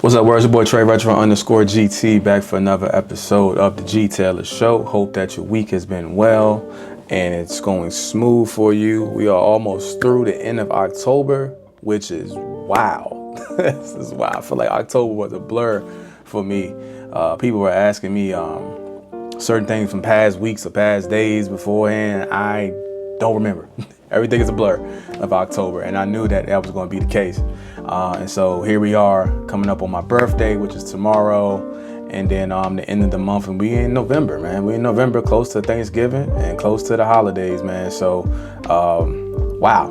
What's up, words? Your boy Trey Retro underscore GT back for another episode of the G.Taylor Show. Hope that your week has been well and it's going smooth for you. We are almost through the end of October, which is wow. This is wow. I feel like October was a blur for me. People were asking me certain things from past weeks or past days beforehand. I don't remember. Everything is a blur of October, and I knew that was going to be the case. And so here we are coming up on my birthday, which is tomorrow, and then the end of the month, and we in November, man. We in November, close to Thanksgiving and close to the holidays, man. So wow.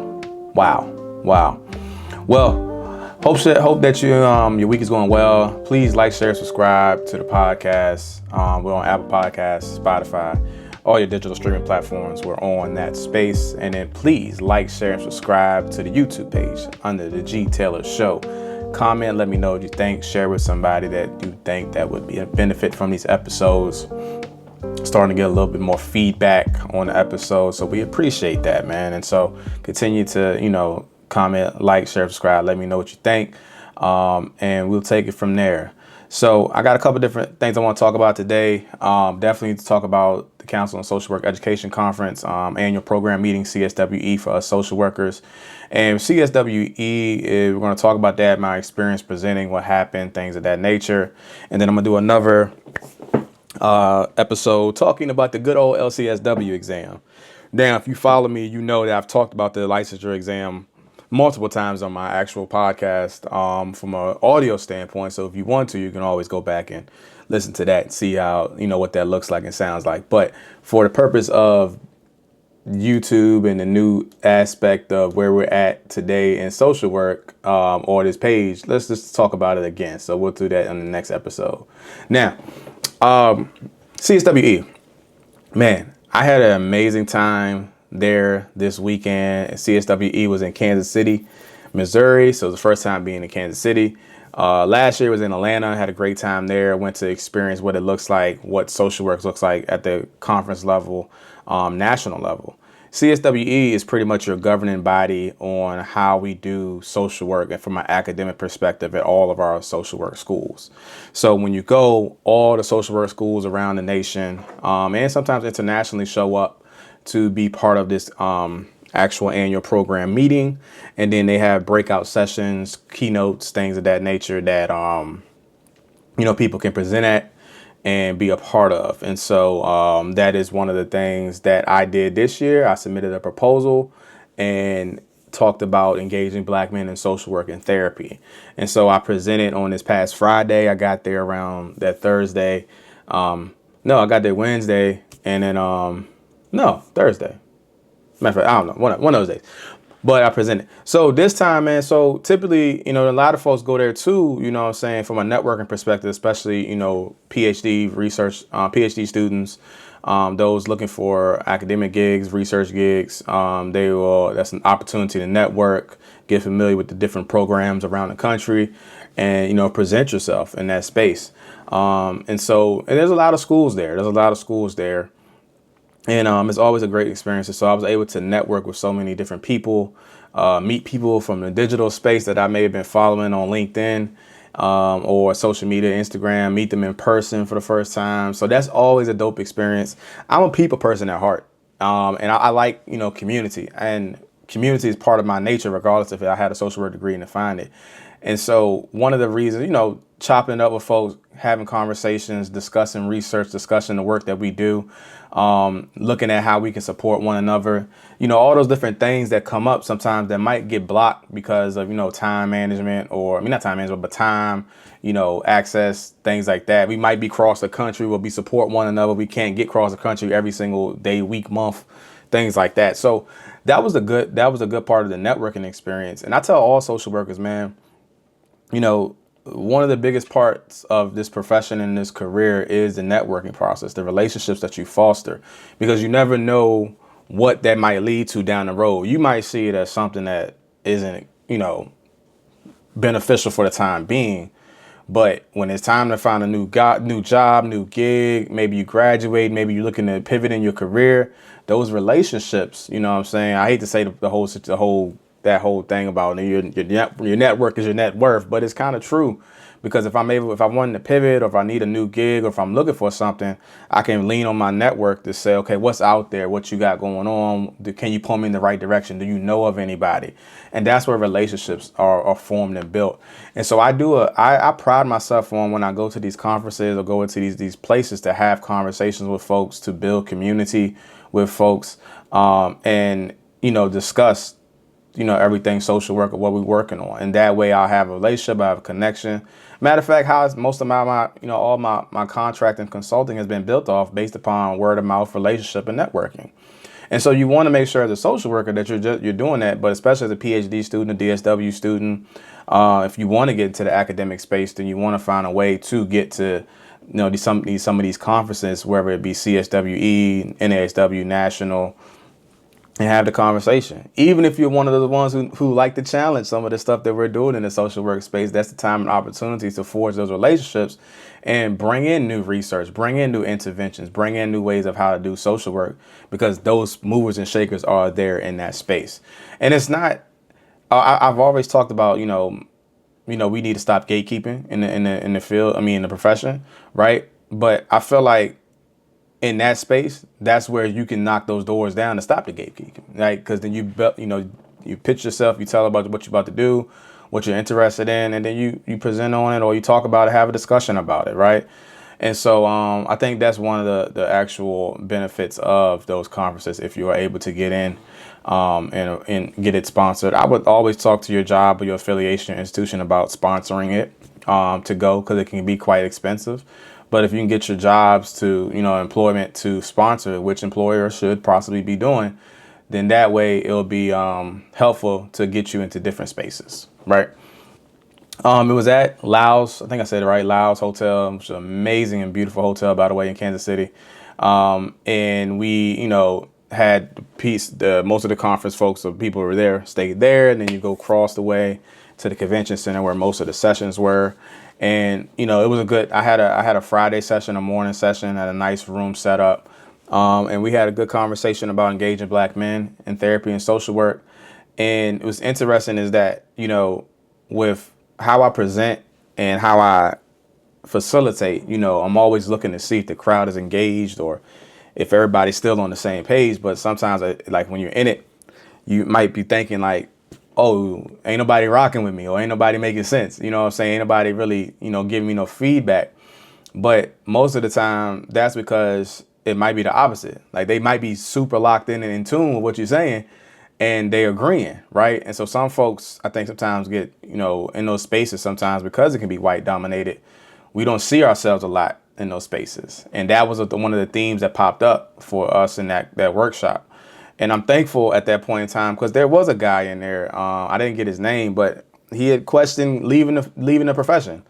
Well, hope that your week is going well. Please like, share, subscribe to the podcast. We're on Apple Podcasts, Spotify, all your digital streaming platforms. We're on that space. And then please like, share, and subscribe to the YouTube page under the G.Taylor Show. Comment, let me know what you think. Share with somebody that you think that would be a benefit from these episodes. Starting to get a little bit more feedback on the episode, so we appreciate that, man. And so continue to, comment, like, share, subscribe. Let me know what you think, and we'll take it from there. So I got a couple different things I want to talk about today. Definitely to talk about the Council on Social Work Education Conference, annual program meeting, CSWE for us social workers. And CSWE, we're going to talk about that, my experience presenting, what happened, things of that nature. And then I'm going to do another episode talking about the good old LCSW exam. Now, if you follow me, you know that I've talked about the licensure exam multiple times on my actual podcast from an audio standpoint. So if you want to, you can always go back and listen to that and see how, what that looks like and sounds like. But for the purpose of YouTube and the new aspect of where we're at today in social work or this page, let's just talk about it again. So we'll do that in the next episode. Now, CSWE, man, I had an amazing time there this weekend. CSWE was in Kansas City, Missouri. So it was the first time being in Kansas City. Last year was in Atlanta. Had a great time there. Went to experience what it looks like, what social work looks like at the conference level, national level. CSWE is pretty much your governing body on how we do social work and from an academic perspective at all of our social work schools. So when you go, all the social work schools around the nation and sometimes internationally show up to be part of this actual annual program meeting. And then they have breakout sessions, keynotes, things of that nature that, people can present at and be a part of. And so that is one of the things that I did this year. I submitted a proposal and talked about engaging Black men in social work and therapy. And so I presented on this past Friday. I got there around that Thursday. I got there Wednesday and then Thursday. Matter of fact, I don't know, one of those days. But I presented. So this time, man, so typically, a lot of folks go there too, from a networking perspective, especially, PhD research, PhD students, those looking for academic gigs, research gigs. That's an opportunity to network, get familiar with the different programs around the country and, present yourself in that space. And there's a lot of schools there. And it's always a great experience. So I was able to network with so many different people, meet people from the digital space that I may have been following on LinkedIn or social media, Instagram, meet them in person for the first time. So that's always a dope experience. I'm a people person at heart. And I like, community, and community is part of my nature, regardless if I had a social work degree and find it. And so one of the reasons, chopping it up with folks, having conversations, discussing research, discussing the work that we do, looking at how we can support one another, all those different things that come up sometimes that might get blocked because of, time management or, not time management, but time, access, things like that. We might be across the country, we support one another. We can't get across the country every single day, week, month, things like that. So that was a good part of the networking experience. And I tell all social workers, man, one of the biggest parts of this profession and this career is the networking process, the relationships that you foster, because you never know what that might lead to down the road. You might see it as something that isn't, beneficial for the time being. But when it's time to find a new job, new gig, maybe you graduate, maybe you're looking to pivot in your career, those relationships, I hate to say the whole that whole thing about your network is your net worth, but it's kind of true. Because if I wanted to pivot, or if I need a new gig, or if I'm looking for something, I can lean on my network to say, okay, what's out there? What you got going on? Can you point me in the right direction? Do you know of anybody? And that's where relationships are formed and built. And so I pride myself on, when I go to these conferences or go into these places, to have conversations with folks, to build community with folks, and, discuss, everything social work or what we're working on. And that way I'll have a relationship, I have a connection. Matter of fact, how most of all my contract and consulting has been built off based upon word of mouth, relationship, and networking. And so you want to make sure as a social worker that you're doing that, but especially as a PhD student, a DSW student, if you want to get into the academic space, then you want to find a way to get to, some of these conferences, whether it be CSWE, NASW, National, and have the conversation. Even if you're one of the ones who like to challenge some of the stuff that we're doing in the social work space, that's the time and opportunity to forge those relationships and bring in new research, bring in new interventions, bring in new ways of how to do social work, because those movers and shakers are there in that space. And it's not, I've always talked about, we need to stop gatekeeping in the field, in the profession, right? But I feel like in that space, that's where you can knock those doors down to stop the gatekeeping, right? Because then you pitch yourself, you tell about what you're about to do, what you're interested in, and then you present on it, or you talk about it, have a discussion about it, right? And so I think that's one of the actual benefits of those conferences, if you are able to get in and get it sponsored. I would always talk to your job or your affiliation institution about sponsoring it to go, because it can be quite expensive. But if you can get your jobs to, employment to sponsor, which employer should possibly be doing, then that way it'll be helpful to get you into different spaces, right? It was at Laos, I think I said it right, Laos Hotel, which is an amazing and beautiful hotel, by the way, in Kansas City. And we, had most of the conference folks, or people who were there, stayed there, and then you go across the way to the convention center where most of the sessions were. And, it was I had a Friday session, a morning session, had a nice room set up. And we had a good conversation about engaging Black men in therapy and social work. And it was interesting is that, with how I present and how I facilitate, I'm always looking to see if the crowd is engaged or if everybody's still on the same page. But sometimes, like when you're in it, you might be thinking like, oh, ain't nobody rocking with me, or ain't nobody making sense. You know what I'm saying? Ain't nobody really, giving me no feedback. But most of the time, that's because it might be the opposite. Like they might be super locked in and in tune with what you're saying, and they agreeing, right? And so some folks, I think, sometimes get, in those spaces sometimes, because it can be white dominated, we don't see ourselves a lot in those spaces. And that was one of the themes that popped up for us in that workshop. And I'm thankful at that point in time, because there was a guy in there. I didn't get his name, but he had questioned leaving the profession,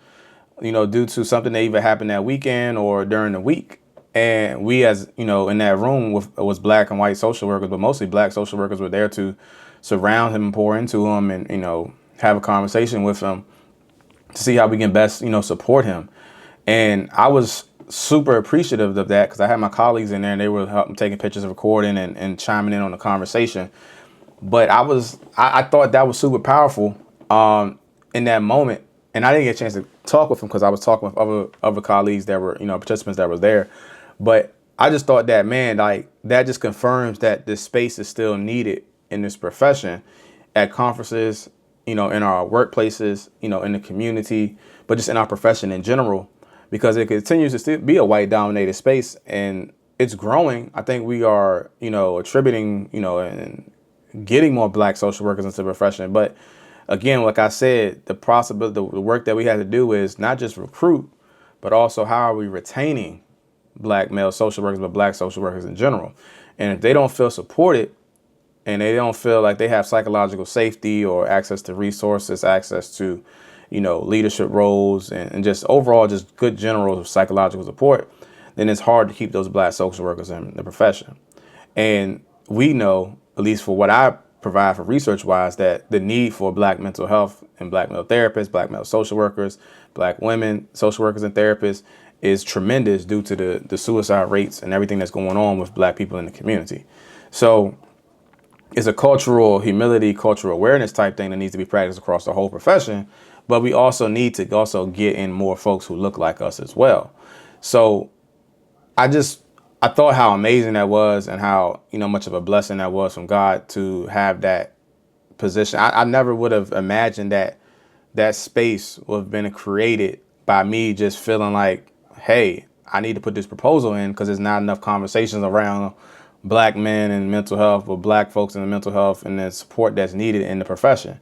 due to something that either happened that weekend or during the week. And we, as in that room was Black and white social workers, but mostly Black social workers were there to surround him and pour into him and, have a conversation with him to see how we can best, support him. And I was super appreciative of that, because I had my colleagues in there and they were taking pictures, recording, and chiming in on the conversation. But I thought that was super powerful in that moment. And I didn't get a chance to talk with him because I was talking with other colleagues that were, participants that were there. But I just thought that, man, like that just confirms that this space is still needed in this profession, at conferences, in our workplaces, in the community, but just in our profession in general. Because it continues to still be a white dominated space, and it's growing. I think we are, attributing, and getting more Black social workers into the profession. But again, like I said, the work that we have to do is not just recruit, but also how are we retaining Black male social workers, but Black social workers in general. And if they don't feel supported, and they don't feel like they have psychological safety or access to resources, access to leadership roles, and just overall just good general psychological support, then it's hard to keep those Black social workers in the profession. And we know, at least for what I provide for research wise, that the need for Black mental health and Black male therapists, Black male social workers, Black women social workers and therapists is tremendous due to the suicide rates and everything that's going on with Black people in the community. So it's a cultural humility, cultural awareness type thing that needs to be practiced across the whole profession. But we also need to also get in more folks who look like us as well. So I thought how amazing that was, and how, much of a blessing that was from God to have that position. I never would have imagined that that space would have been created by me just feeling like, hey, I need to put this proposal in because there's not enough conversations around black men and mental health, or black folks in the mental health, and the support that's needed in the profession.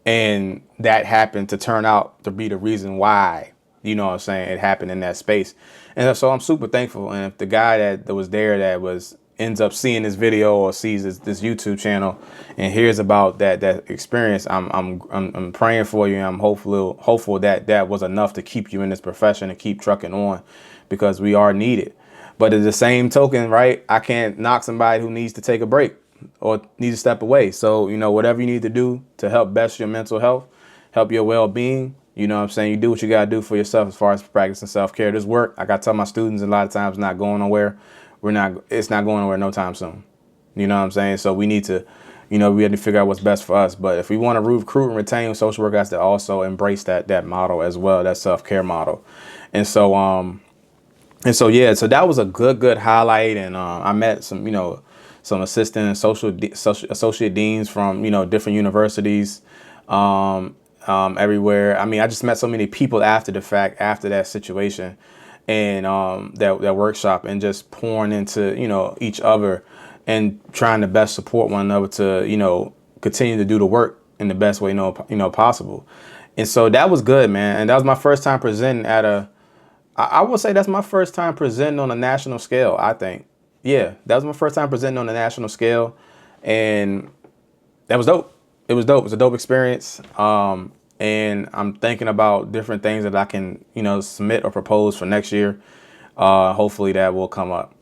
And that happened to turn out to be the reason why, it happened in that space. And so I'm super thankful. And if the guy that was there that was ends up seeing this video or sees this YouTube channel and hears about that experience, I'm praying for you, and I'm hopeful that that was enough to keep you in this profession and keep trucking on, because we are needed. But at the same token, right, I can't knock somebody who needs to take a break or needs to step away. So, whatever you need to do to help best your mental health, help your well-being, you do what you got to do for yourself as far as practicing self-care. This work, I got to tell my students a lot of times, not going nowhere. It's not going nowhere no time soon. So we need to, we have to figure out what's best for us. But if we want to recruit and retain social workers, to also embrace that model as well, that self-care model. So that was a good highlight. And I met some assistant social associate deans from, different universities everywhere. I mean, I just met so many people after the fact, after that situation, and that workshop, and just pouring into, each other and trying to best support one another to, continue to do the work in the best way, possible. And so that was good, man. And that was my first time presenting I would say that's my first time presenting on a national scale, I think. Yeah, that was my first time presenting on a national scale, and that was dope. It was dope. It was a dope experience. And I'm thinking about different things that I can, submit or propose for next year. Hopefully that will come up.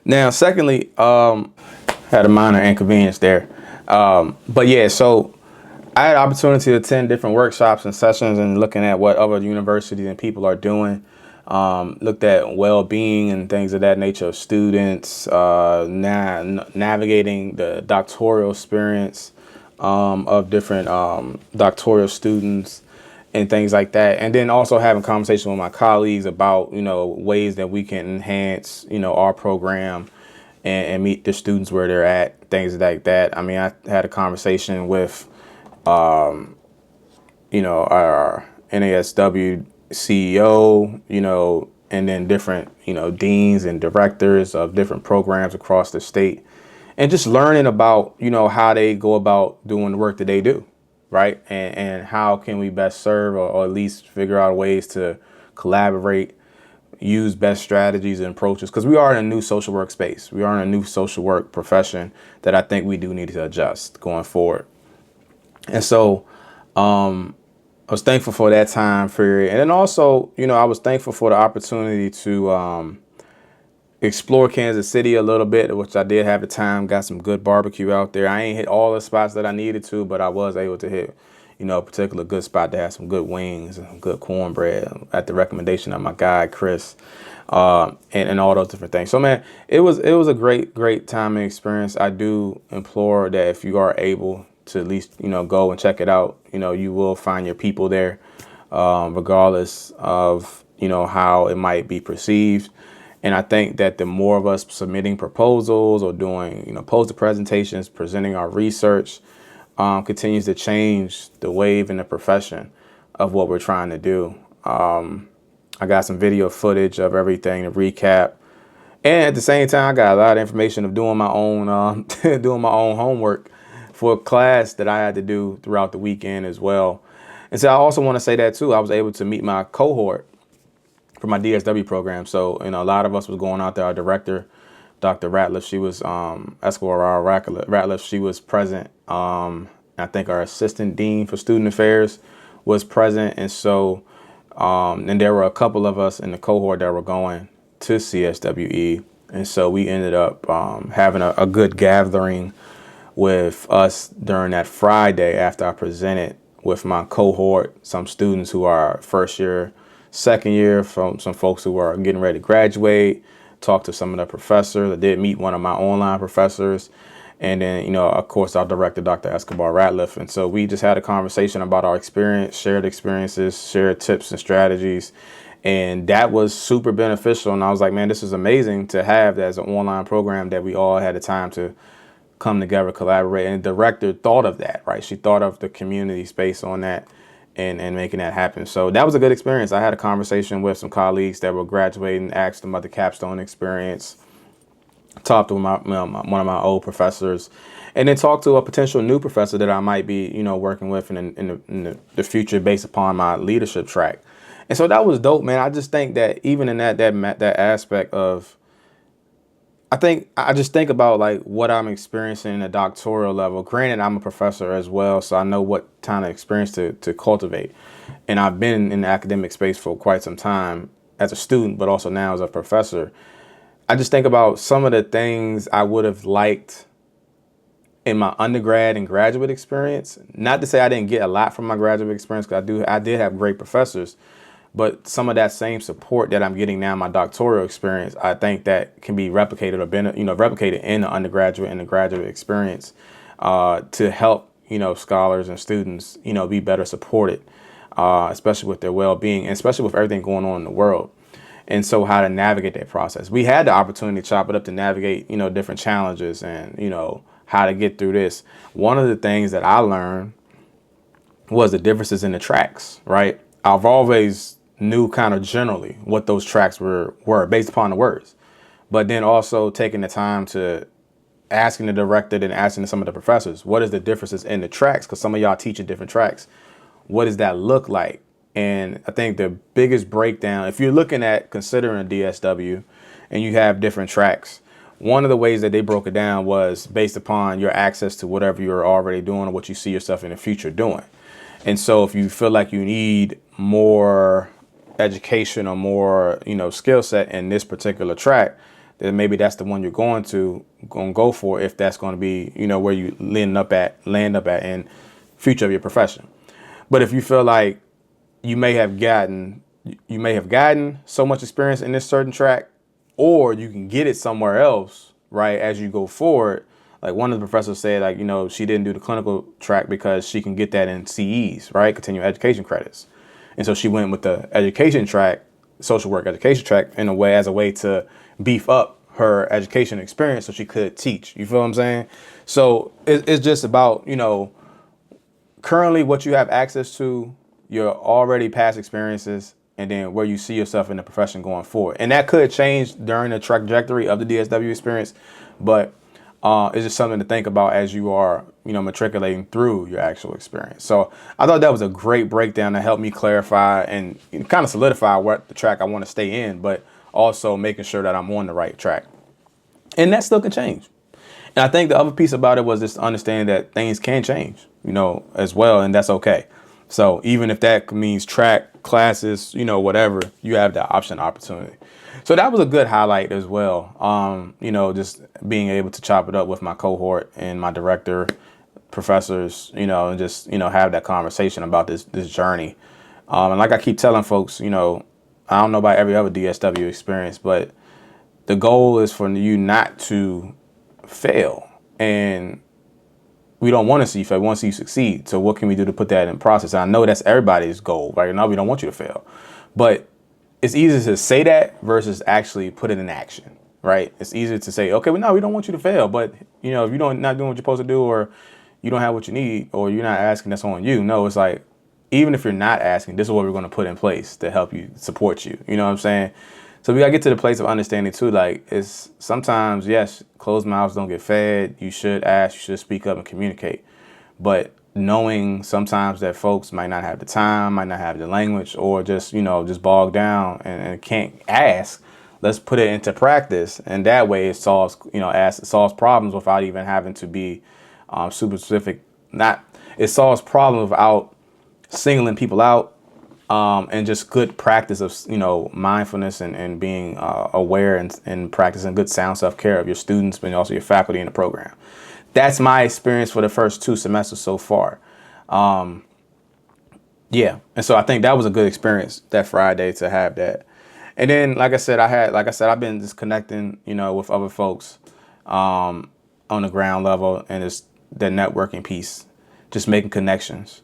Now, secondly, had a minor inconvenience there. But yeah, so I had the opportunity to attend different workshops and sessions and looking at what other universities and people are doing. Looked at well-being and things of that nature of students, navigating the doctoral experience of different doctoral students and things like that. And then also having conversation with my colleagues about, ways that we can enhance, our program and meet the students where they're at, things like that. I mean, I had a conversation with our NASW CEO, and then different, deans and directors of different programs across the state, and just learning about, how they go about doing the work that they do, right? And how can we best serve, or at least figure out ways to collaborate, use best strategies and approaches, because we are in a new social work space. We are in a new social work profession that I think we do need to adjust going forward. And so I was thankful for that time period. And then also, I was thankful for the opportunity to explore Kansas City a little bit, which I did have the time. Got some good barbecue out there. I ain't hit all the spots that I needed to, but I was able to hit, a particular good spot that had some good wings and some good cornbread at the recommendation of my guy, Chris, and all those different things. So, man, it was a great time and experience. I do implore that if you are able to at least, go and check it out, you will find your people there, regardless of, how it might be perceived. And I think that the more of us submitting proposals or doing, poster presentations, presenting our research, continues to change the wave in the profession of what we're trying to do. I got some video footage of everything to recap. And at the same time, I got a lot of information of doing my own, doing my own homework for a class that I had to do throughout the weekend as well. And so I also want to say that too, I was able to meet my cohort for my DSW program. So, a lot of us was going out there. Our director, Dr. Ratliff, she was, Esquire Ratliff, she was present. I think our assistant dean for student affairs was present. And so, and there were a couple of us in the cohort that were going to CSWE. And so we ended up having a good gathering with us during that Friday after I presented with my cohort, some students who are first year, second year, from some folks who are getting ready to graduate, talked to some of the professors. I did meet one of my online professors. And then, of course, our director, Dr. Escobar Ratliff. And so we just had a conversation about our experience, shared experiences, shared tips and strategies. And that was super beneficial. And I was like, man, this is amazing to have that as an online program that we all had the time to come together, collaborate. And the director thought of that, right? She thought of the community space on that and making that happen. So that was a good experience. I had a conversation with some colleagues that were graduating, asked them about the capstone experience, talked to one of my old professors, and then talked to a potential new professor that I might be, working with in the future based upon my leadership track. And so that was dope, man. I just think that even in that aspect of, I just think about like what I'm experiencing in a doctoral level. Granted, I'm a professor as well, so I know what kind of experience to cultivate. And I've been in the academic space for quite some time as a student, but also now as a professor. I just think about some of the things I would have liked in my undergrad and graduate experience. Not to say I didn't get a lot from my graduate experience, because I did have great professors, but some of that same support that I'm getting now in my doctoral experience, I think that can be replicated replicated in the undergraduate and the graduate experience to help, scholars and students, be better supported, especially with their well-being and especially with everything going on in the world. And so how to navigate that process. We had the opportunity to chop it up to navigate, different challenges and, how to get through this. One of the things that I learned was the differences in the tracks, right? I've always knew kind of generally what those tracks were based upon the words, but then also taking the time to asking the director and asking some of the professors, what is the differences in the tracks? Because some of y'all teaching different tracks. What does that look like? And I think the biggest breakdown, if you're looking at considering DSW and you have different tracks, one of the ways that they broke it down was based upon your access to whatever you're already doing or what you see yourself in the future doing. And so if you feel like you need more education or more, skill set in this particular track, then maybe that's the one you're going to go for, if that's going to be, where you land up at in future of your profession. But if you feel like you may have gotten so much experience in this certain track, or you can get it somewhere else, right, as you go forward. Like one of the professors said, like, she didn't do the clinical track because she can get that in CEs, right, continuing education credits. And so she went with the education track, social work education track, as a way to beef up her education experience so she could teach. You feel what I'm saying? So it's just about, currently what you have access to, your already past experiences, and then where you see yourself in the profession going forward. And that could change during the trajectory of the DSW experience, but it's just something to think about as you are, matriculating through your actual experience. So I thought that was a great breakdown to help me clarify and kind of solidify what the track I want to stay in, but also making sure that I'm on the right track. And that still can change. And I think the other piece about it was just understanding that things can change, as well, and that's okay. So even if that means track, classes, whatever, you have that opportunity. So that was a good highlight as well. Just being able to chop it up with my cohort and my director, professors, and just, have that conversation about this journey. And like I keep telling folks, I don't know about every other DSW experience, but the goal is for you not to fail. And we don't want to see you fail. We want to see you succeed. So what can we do to put that in process? And I know that's everybody's goal. Right now, we don't want you to fail. But it's easier to say that versus actually put it in action, right? It's easier to say, okay, well, no, we don't want you to fail. But, if you don't not doing what you're supposed to do, or you don't have what you need, or you're not asking, that's on you. No, it's like, even if you're not asking, this is what we're going to put in place to help you, support you. You know what I'm saying? So we got to get to the place of understanding too. Like, it's sometimes, yes, closed mouths don't get fed. You should ask, you should speak up and communicate. But knowing sometimes that folks might not have the time, might not have the language, or just, just bogged down and can't ask, let's put it into practice. And that way it solves, it solves problems without even having to be super specific. It solves problems without singling people out. And just good practice of, mindfulness and being aware and practicing good sound self-care of your students, but also your faculty in the program. That's my experience for the first 2 semesters so far. Yeah. And so I think that was a good experience that Friday to have that. And then, I've been just connecting, with other folks. on the ground level, and it's the networking piece. Just making connections,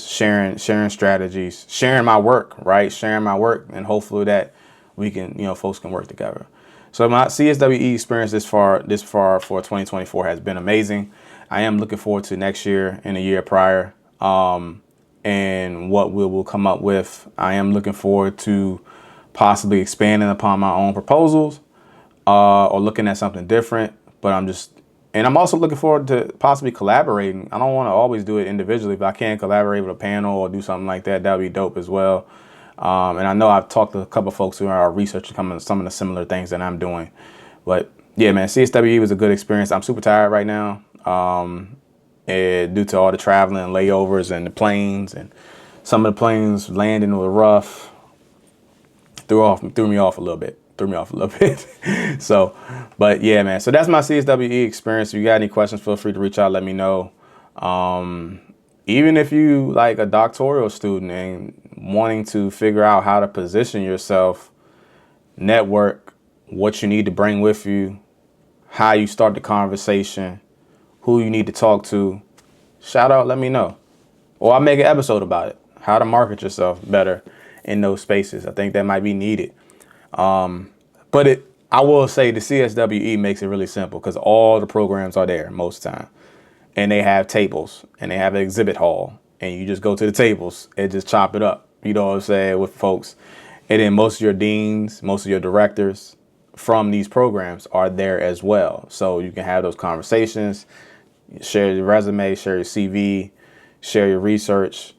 sharing strategies, sharing my work, right? Sharing my work, and hopefully that we can, folks can work together. So my CSWE experience this far for 2024 has been amazing. I am looking forward to next year and the year prior, and what we will come up with. I am looking forward to possibly expanding upon my own proposals, or looking at something different. But I'm also looking forward to possibly collaborating. I don't want to always do it individually. If I can collaborate with a panel or do something like that, that would be dope as well. And I know I've talked to a couple of folks who are researching some of the similar things that I'm doing. But yeah, man, CSWE was a good experience. I'm super tired right now, due to all the traveling and layovers and the planes, and some of the planes landing were rough. Threw me off a little bit. So, but yeah, man. So that's my CSWE experience. If you got any questions, feel free to reach out. Let me know. Even if you like a doctoral student and wanting to figure out how to position yourself, network, what you need to bring with you, how you start the conversation, who you need to talk to, shout out, let me know. Or I'll make an episode about it, how to market yourself better in those spaces. I think that might be needed. But I will say the CSWE makes it really simple because all the programs are there most of the time. And they have tables and they have an exhibit hall, and you just go to the tables and just chop it up. You know what I'm saying, with folks. And then most of your deans, most of your directors from these programs are there as well. So you can have those conversations, share your resume, share your CV, share your research.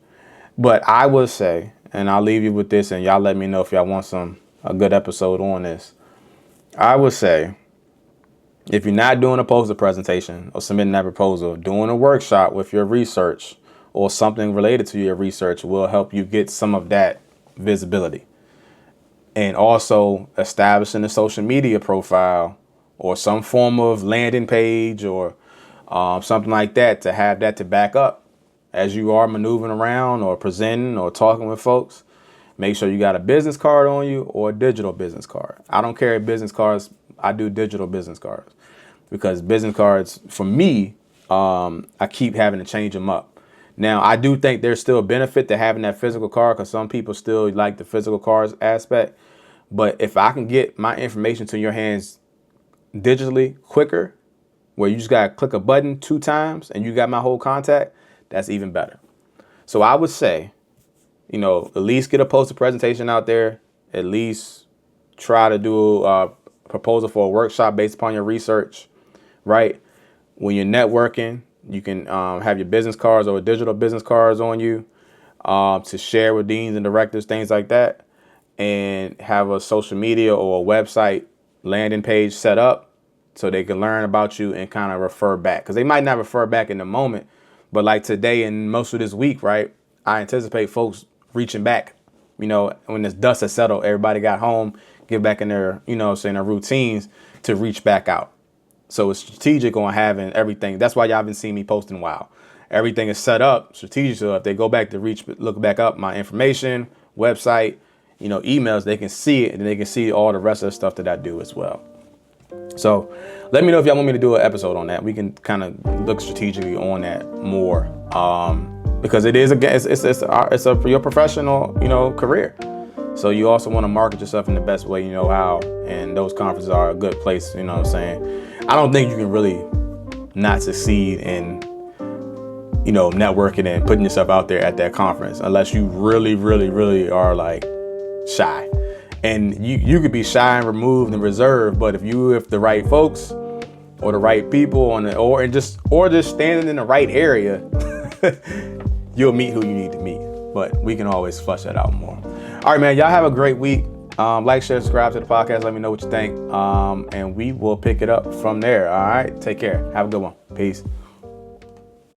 But I would say, and I'll leave you with this, and y'all let me know if y'all want a good episode on this. I would say, if you're not doing a poster presentation or submitting that proposal, doing a workshop with your research or something related to your research will help you get some of that visibility. And also establishing a social media profile or some form of landing page or something like that, to have that to back up as you are maneuvering around or presenting or talking with folks. Make sure you got a business card on you or a digital business card. I don't carry business cards. I do digital business cards because business cards, for me, I keep having to change them up. Now, I do think there's still a benefit to having that physical card because some people still like the physical cards aspect. But if I can get my information to your hands digitally quicker, where you just got to click a button 2 times and you got my whole contact, that's even better. So I would say, at least get a poster presentation out there. At least try to do a proposal for a workshop based upon your research, right? When you're networking, you can have your business cards or digital business cards on you to share with deans and directors, things like that, and have a social media or a website landing page set up so they can learn about you and kind of refer back. Because they might not refer back in the moment, but like today and most of this week, right, I anticipate folks reaching back, when this dust has settled, everybody got home, get back in their, their routines to reach back out. So it's strategic on having everything. That's why y'all haven't seen me posting in a while. Everything is set up strategic. So if they go back to look back up my information, website, emails, they can see it, and they can see all the rest of the stuff that I do as well. So let me know if y'all want me to do an episode on that. We can kind of look strategically on that more. Because it is it's your professional, career. So you also want to market yourself in the best way you know how, and those conferences are a good place. You know what I'm saying? I don't think you can really not succeed in, networking and putting yourself out there at that conference unless you really, really, really are like shy. And you could be shy and removed and reserved, but if the right folks or the right people or just standing in the right area, you'll meet who you need to meet. But we can always flush that out more. All right, man, y'all have a great week. Like, share, subscribe to the podcast. Let me know what you think. And we will pick it up from there. All right, take care. Have a good one. Peace.